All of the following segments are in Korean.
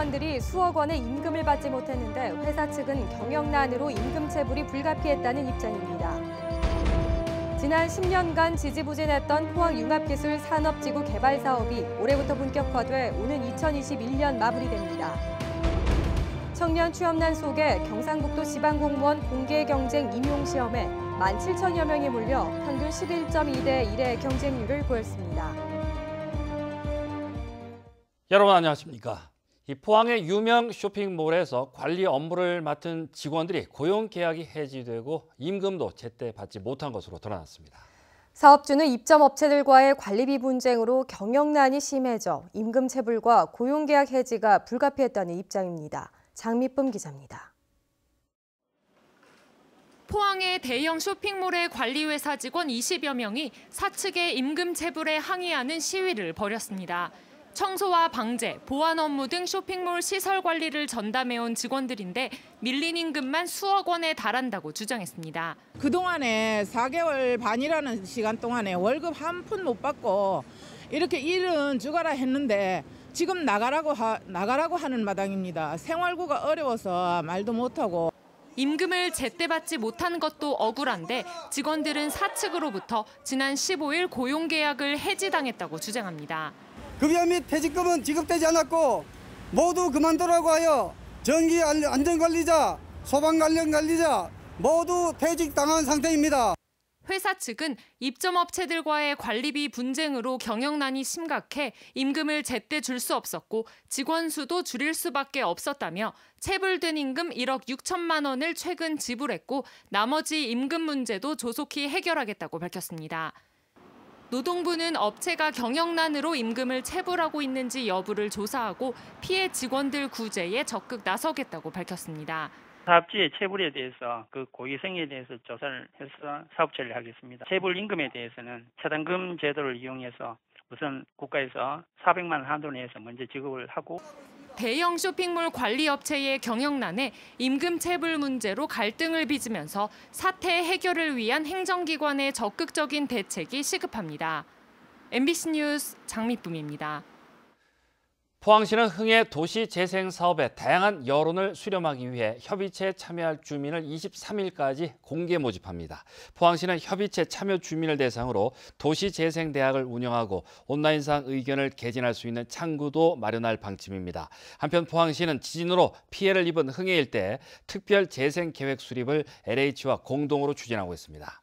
직원들이 수억 원의 임금을 받지 못했는데 회사 측은 경영난으로 임금 체불이 불가피했다는 입장입니다. 지난 10년간 지지부진했던 포항융합기술 산업지구 개발 사업이 올해부터 본격화돼 오는 2021년 마무리됩니다. 청년 취업난 속에 경상북도 지방공무원 공개경쟁 임용시험에 17,000여 명이 몰려 평균 11.2대 1의 경쟁률을 보였습니다. 여러분 안녕하십니까? 이 포항의 유명 쇼핑몰에서 관리 업무를 맡은 직원들이 고용계약이 해지되고 임금도 제때 받지 못한 것으로 드러났습니다. 사업주는 입점업체들과의 관리비 분쟁으로 경영난이 심해져 임금 체불과 고용계약 해지가 불가피했다는 입장입니다. 장미쁨 기자입니다. 포항의 대형 쇼핑몰의 관리회사 직원 20여 명이 사측의 임금 체불에 항의하는 시위를 벌였습니다. 청소와 방제, 보안 업무 등 쇼핑몰 시설 관리를 전담해온 직원들인데 밀린 임금만 수억 원에 달한다고 주장했습니다. 그동안에 4개월 반이라는 시간 동안에 월급 한 푼 못 받고 이렇게 일은 주가라 했는데 지금 나가라고 하는 마당입니다. 생활고가 어려워서 말도 못하고. 임금을 제때 받지 못한 것도 억울한데 직원들은 사측으로부터 지난 15일 고용계약을 해지당했다고 주장합니다. 급여 및 퇴직금은 지급되지 않았고 모두 그만두라고 하여 전기 안전관리자, 소방관련관리자 모두 퇴직당한 상태입니다. 회사 측은 입점업체들과의 관리비 분쟁으로 경영난이 심각해 임금을 제때 줄 수 없었고 직원 수도 줄일 수밖에 없었다며 체불된 임금 1억 6천만 원을 최근 지불했고 나머지 임금 문제도 조속히 해결하겠다고 밝혔습니다. 노동부는 업체가 경영난으로 임금을 체불하고 있는지 여부를 조사하고 피해 직원들 구제에 적극 나서겠다고 밝혔습니다. 사업주의 체불에 대해서 그 고의성에 대해서 조사를 해서 사업 처리를 하겠습니다. 체불 임금에 대해서는 차단금 제도를 이용해서 우선 국가에서 400만 원 한도 내에서 먼저 지급을 하고 대형 쇼핑몰 관리업체의 경영난에 임금 체불 문제로 갈등을 빚으면서 사태 해결을 위한 행정기관의 적극적인 대책이 시급합니다. MBC 뉴스 장미쁨입니다. 포항시는 흥해 도시재생 사업에 다양한 여론을 수렴하기 위해 협의체에 참여할 주민을 23일까지 공개 모집합니다. 포항시는 협의체 참여 주민을 대상으로 도시재생대학을 운영하고 온라인상 의견을 개진할 수 있는 창구도 마련할 방침입니다. 한편 포항시는 지진으로 피해를 입은 흥해 일대 특별 재생 계획 수립을 LH와 공동으로 추진하고 있습니다.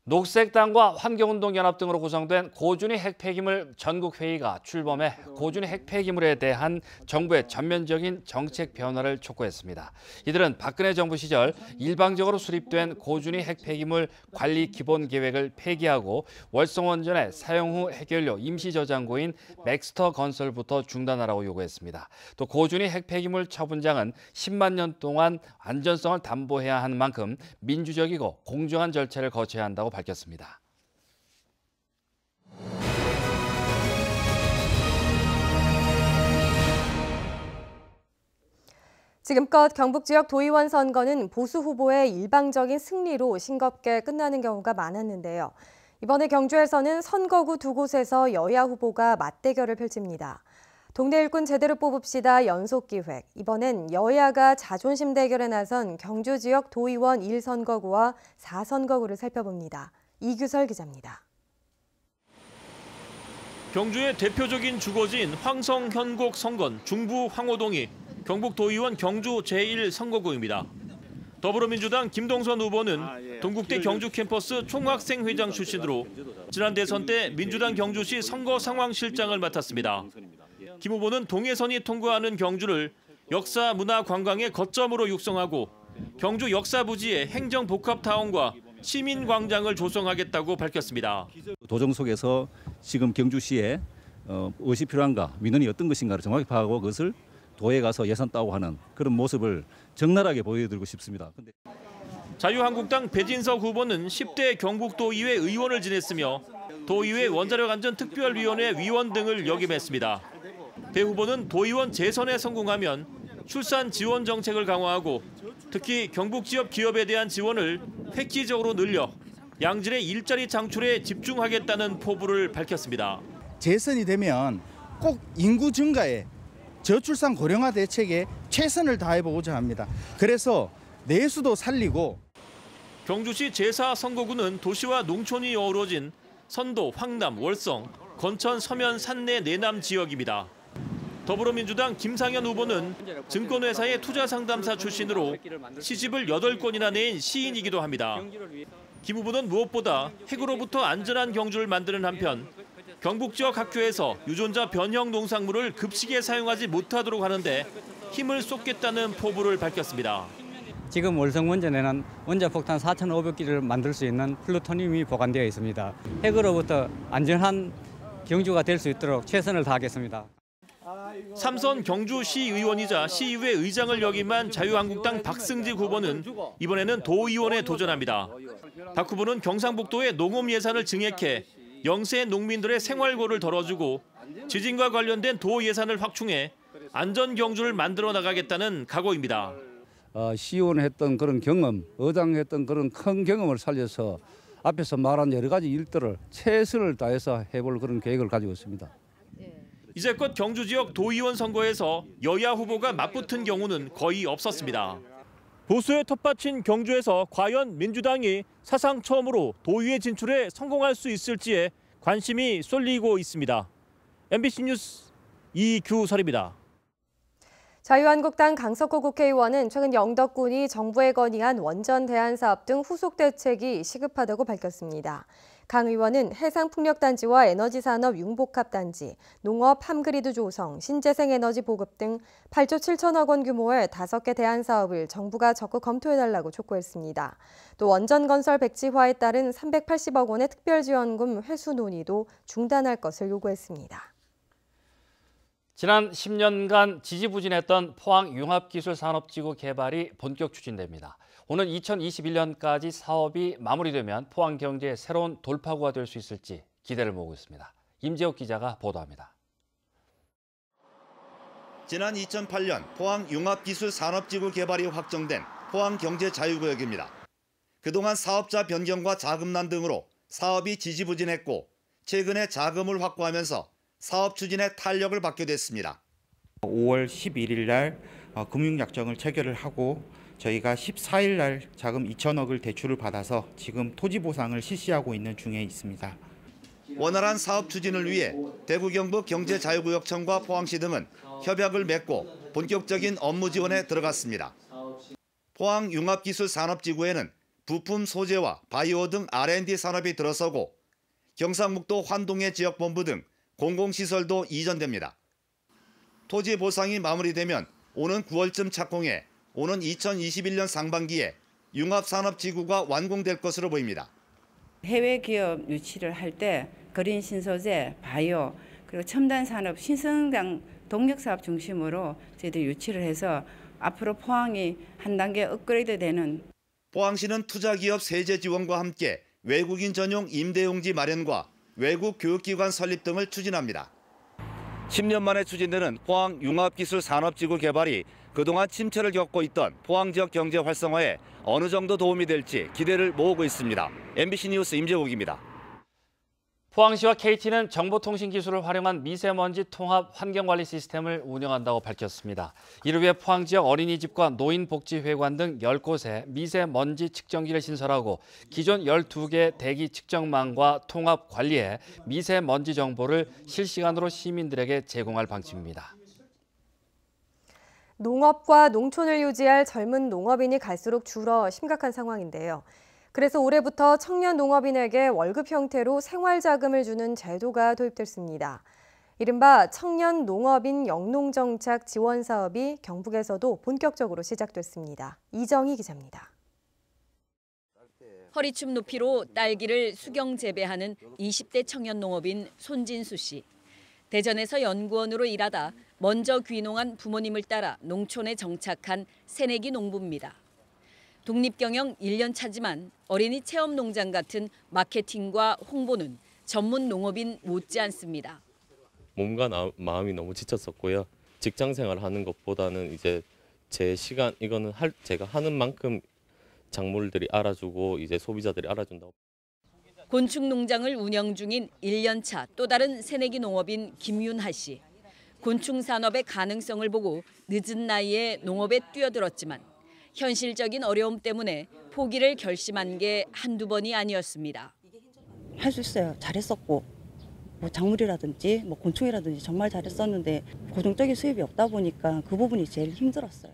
녹색당과 환경운동연합 등으로 구성된 고준위 핵폐기물 전국회의가 출범해 고준위 핵폐기물에 대한 정부의 전면적인 정책 변화를 촉구했습니다. 이들은 박근혜 정부 시절 일방적으로 수립된 고준위 핵폐기물 관리 기본계획을 폐기하고 월성원전의 사용 후 해결료 임시저장고인 맥스터 건설부터 중단하라고 요구했습니다. 또 고준위 핵폐기물 처분장은 10만 년 동안 안전성을 담보해야 하는 만큼 민주적이고 공정한 절차를 거쳐야 한다고 밝혔습니다. 지금껏 경북 지역 도의원 선거는 보수 후보의 일방적인 승리로 싱겁게 끝나는 경우가 많았는데요. 이번에 경주에서는 선거구 두 곳에서 여야 후보가 맞대결을 펼칩니다. 동네 일꾼 제대로 뽑읍시다 연속기획. 이번엔 여야가 자존심 대결에 나선 경주 지역 도의원 1선거구와 4선거구를 살펴봅니다. 이규설 기자입니다. 경주의 대표적인 주거지인 황성현곡 성건 중부 황호동이 경북도의원 경주 제1선거구입니다. 더불어민주당 김동선 후보는 동국대 경주 캠퍼스 총학생회장 출신으로 지난 대선 때 민주당 경주시 선거상황실장을 맡았습니다. 김 후보는 동해선이 통과하는 경주를 역사, 문화, 관광의 거점으로 육성하고 경주 역사부지에 행정복합타운과 시민광장을 조성하겠다고 밝혔습니다. 도정 속에서 지금 경주시에 무엇이 필요한가, 민원이 어떤 것인가를 정확히 파악하고 그것을 도에 가서 예산 따고 하는 그런 모습을 적나라하게 보여드리고 싶습니다. 자유한국당 배진석 후보는 10대 경북도의회 의원을 지냈으며 도의회 원자력안전특별위원회 위원 등을 역임했습니다. 배 후보는 도의원 재선에 성공하면 출산 지원 정책을 강화하고 특히 경북 지역 기업에 대한 지원을 획기적으로 늘려 양질의 일자리 창출에 집중하겠다는 포부를 밝혔습니다. 재선이 되면 꼭 인구 증가에 저출산 고령화 대책에 최선을 다해보고자 합니다. 그래서 내수도 살리고. 경주시 제4선거구는 도시와 농촌이 어우러진 선도, 황남, 월성, 건천, 서면, 산내, 내남 지역입니다. 더불어민주당 김상현 후보는 증권회사의 투자상담사 출신으로 시집을 8권이나 내인 시인이기도 합니다. 김 후보는 무엇보다 핵으로부터 안전한 경주를 만드는 한편 경북 지역 학교에서 유전자 변형 농산물을 급식에 사용하지 못하도록 하는데 힘을 쏟겠다는 포부를 밝혔습니다. 지금 월성 원전에는 원자폭탄 4,500기를 만들 수 있는 플루토늄이 보관되어 있습니다. 핵으로부터 안전한 경주가 될 수 있도록 최선을 다하겠습니다. 삼선 경주시의원이자 시의회 의장을 역임한 자유한국당 박승직 후보는 이번에는 도의원에 도전합니다. 박 후보는 경상북도의 농업 예산을 증액해 영세 농민들의 생활고를 덜어주고 지진과 관련된 도 예산을 확충해 안전 경주를 만들어 나가겠다는 각오입니다. 시의원 했던 그런 경험, 의장 했던 그런 큰 경험을 살려서 앞에서 말한 여러 가지 일들을 최선을 다해서 해볼 그런 계획을 가지고 있습니다. 이제껏 경주 지역 도의원 선거에서 여야 후보가 맞붙은 경우는 거의 없었습니다. 보수의 텃밭인 경주에서 과연 민주당이 사상 처음으로 도의회 진출에 성공할 수 있을지에 관심이 쏠리고 있습니다. MBC 뉴스 이규설입니다. 자유한국당 강석호 국회의원은 최근 영덕군이 정부에 건의한 원전 대안 사업 등 후속 대책이 시급하다고 밝혔습니다. 강 의원은 해상풍력단지와 에너지산업 융복합단지, 농업 함그리드 조성, 신재생에너지 보급 등 8조 7천억 원 규모의 5개 대안 사업을 정부가 적극 검토해달라고 촉구했습니다. 또 원전 건설 백지화에 따른 380억 원의 특별지원금 회수 논의도 중단할 것을 요구했습니다. 지난 10년간 지지부진했던 포항융합기술산업지구 개발이 본격 추진됩니다. 오는 2021년까지 사업이 마무리되면 포항 경제의 새로운 돌파구가 될 수 있을지 기대를 모으고 있습니다. 임재욱 기자가 보도합니다. 지난 2008년 포항융합기술산업지구 개발이 확정된 포항경제자유구역입니다. 그동안 사업자 변경과 자금난 등으로 사업이 지지부진했고 최근에 자금을 확보하면서 사업 추진에 탄력을 받게 됐습니다. 5월 11일 날 금융약정을 체결을 하고 저희가 14일 날 자금 2천억을 대출을 받아서 지금 토지 보상을 실시하고 있는 중에 있습니다. 원활한 사업 추진을 위해 대구 경북 경제자유구역청과 포항시 등은 협약을 맺고 본격적인 업무 지원에 들어갔습니다. 포항융합기술산업지구에는 부품 소재와 바이오 등 R&D 산업이 들어서고 경상북도 환동해 지역본부 등 공공시설도 이전됩니다. 토지 보상이 마무리되면 오는 9월쯤 착공해 오는 2021년 상반기에 융합산업지구가 완공될 것으로 보입니다. 해외 기업 유치를 할 때 그린 신소재, 바이오, 그리고 첨단 산업, 신성장 동력 사업 중심으로 저희들이 유치를 해서 앞으로 포항이 한 단계 업그레이드되는. 포항시는 투자기업 세제 지원과 함께 외국인 전용 임대용지 마련과 외국 교육기관 설립 등을 추진합니다. 10년 만에 추진되는 포항융합기술산업지구 개발이 그동안 침체를 겪고 있던 포항 지역 경제 활성화에 어느 정도 도움이 될지 기대를 모으고 있습니다. MBC 뉴스 임재욱입니다. 포항시와 KT는 정보통신기술을 활용한 미세먼지 통합 환경관리 시스템을 운영한다고 밝혔습니다. 이를 위해 포항 지역 어린이집과 노인복지회관 등 10곳에 미세먼지 측정기를 신설하고 기존 12개 대기 측정망과 통합 관리해 미세먼지 정보를 실시간으로 시민들에게 제공할 방침입니다. 농업과 농촌을 유지할 젊은 농업인이 갈수록 줄어 심각한 상황인데요. 그래서 올해부터 청년 농업인에게 월급 형태로 생활자금을 주는 제도가 도입됐습니다. 이른바 청년 농업인 영농정착 지원 사업이 경북에서도 본격적으로 시작됐습니다. 이정희 기자입니다. 허리춤 높이로 딸기를 수경 재배하는 20대 청년 농업인 손진수 씨. 대전에서 연구원으로 일하다 먼저 귀농한 부모님을 따라 농촌에 정착한 새내기 농부입니다. 독립경영 1년 차지만 어린이 체험농장 같은 마케팅과 홍보는 전문 농업인 못지않습니다. 몸과 마음이 너무 지쳤었고요. 직장 생활하는 것보다는 이제 제 시간 이거는 제가 하는 만큼 작물들이 알아주고 이제 소비자들이 알아준다고. 곤충 농장을 운영 중인 1년 차 또 다른 새내기 농업인 김윤하 씨. 곤충 산업의 가능성을 보고 늦은 나이에 농업에 뛰어들었지만 현실적인 어려움 때문에 포기를 결심한 게 한두 번이 아니었습니다. 할 수 있어요. 잘했었고 뭐 작물이라든지 뭐 곤충이라든지 정말 잘했었는데 고정적인 수입이 없다 보니까 그 부분이 제일 힘들었어요.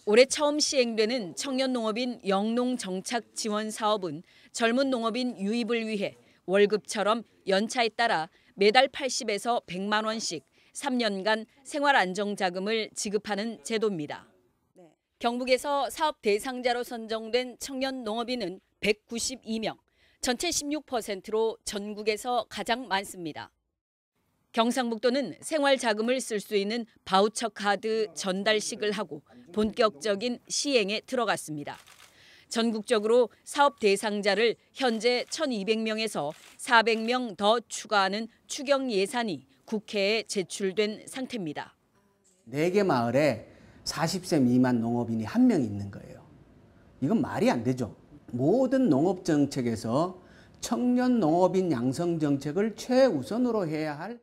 올해 처음 시행되는 청년 농업인 영농 정착 지원 사업은 젊은 농업인 유입을 위해 월급처럼 연차에 따라 매달 80에서 100만 원씩 3년간 생활 안정 자금을 지급하는 제도입니다. 경북에서 사업 대상자로 선정된 청년 농업인은 192명, 전체 16%로 전국에서 가장 많습니다. 경상북도는 생활 자금을 쓸 수 있는 바우처 카드 전달식을 하고 본격적인 시행에 들어갔습니다. 전국적으로 사업 대상자를 현재 1,200명에서 400명 더 추가하는 추경 예산이 국회에 제출된 상태입니다. 4개 마을에 40세 미만 농업인이 1명 있는 거예요. 이건 말이 안 되죠. 모든 농업 정책에서 청년 농업인 양성 정책을 최우선으로 해야 할.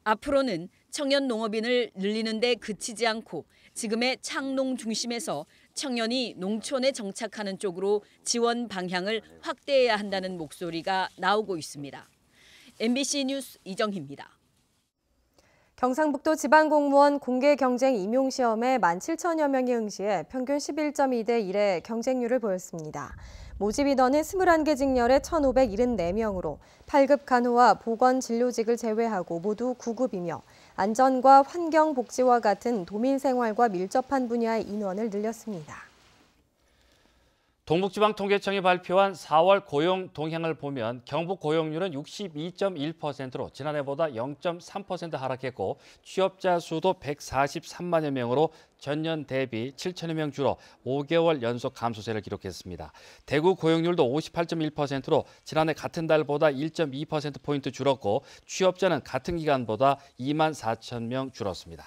앞으로는 청년 농업인을 늘리는 데 그치지 않고 지금의 창농 중심에서 청년이 농촌에 정착하는 쪽으로 지원 방향을 확대해야 한다는 목소리가 나오고 있습니다. MBC 뉴스 이정희입니다. 경상북도 지방공무원 공개경쟁 임용시험에 17,000여 명이 응시해 평균 11.2대 1의 경쟁률을 보였습니다. 모집 인원은 21개 직렬에 1,574명으로 8급 간호와 보건진료직을 제외하고 모두 9급이며 안전과 환경복지와 같은 도민생활과 밀접한 분야의 인원을 늘렸습니다. 동북지방통계청이 발표한 4월 고용 동향을 보면 경북 고용률은 62.1%로 지난해보다 0.3% 하락했고 취업자 수도 143만여 명으로 전년 대비 7천여 명 줄어 5개월 연속 감소세를 기록했습니다. 대구 고용률도 58.1%로 지난해 같은 달보다 1.2%포인트 줄었고 취업자는 같은 기간보다 2만 4천 명 줄었습니다.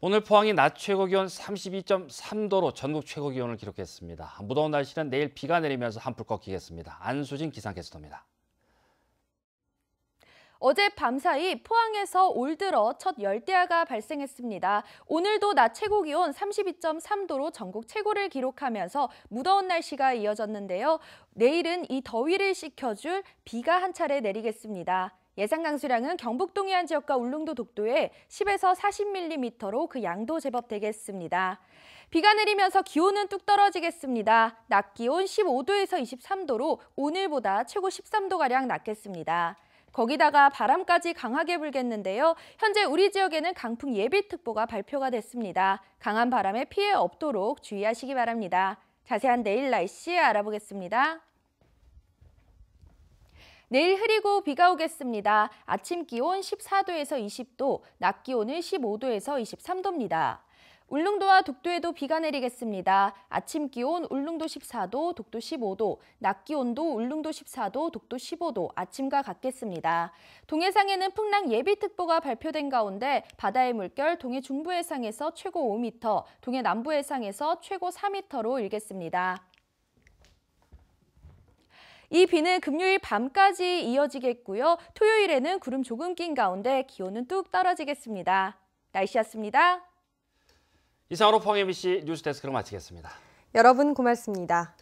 오늘 포항이 낮 최고 기온 32.3도로 전국 최고 기온을 기록했습니다. 무더운 날씨는 내일 비가 내리면서 한풀 꺾이겠습니다. 안수진 기상캐스터입니다. 어제 밤사이 포항에서 올 들어 첫 열대야가 발생했습니다. 오늘도 낮 최고 기온 32.3도로 전국 최고를 기록하면서 무더운 날씨가 이어졌는데요. 내일은 이 더위를 식혀줄 비가 한 차례 내리겠습니다. 예상 강수량은 경북 동해안 지역과 울릉도 독도에 10에서 40mm로 그 양도 제법 되겠습니다. 비가 내리면서 기온은 뚝 떨어지겠습니다. 낮 기온 15도에서 23도로 오늘보다 최고 13도가량 낮겠습니다. 거기다가 바람까지 강하게 불겠는데요. 현재 우리 지역에는 강풍 예비특보가 발표가 됐습니다. 강한 바람에 피해 없도록 주의하시기 바랍니다. 자세한 내일 날씨 알아보겠습니다. 내일 흐리고 비가 오겠습니다. 아침 기온 14도에서 20도, 낮 기온은 15도에서 23도입니다. 울릉도와 독도에도 비가 내리겠습니다. 아침 기온 울릉도 14도, 독도 15도, 낮 기온도 울릉도 14도, 독도 15도, 아침과 같겠습니다. 동해상에는 풍랑 예비특보가 발표된 가운데 바다의 물결 동해 중부 해상에서 최고 5m, 동해 남부 해상에서 최고 4m로 일겠습니다. 이 비는 금요일 밤까지 이어지겠고요. 토요일에는 구름 조금 낀 가운데 기온은 뚝 떨어지겠습니다. 날씨였습니다. 이상으로 포항 MBC 뉴스데스크를 마치겠습니다. 여러분 고맙습니다.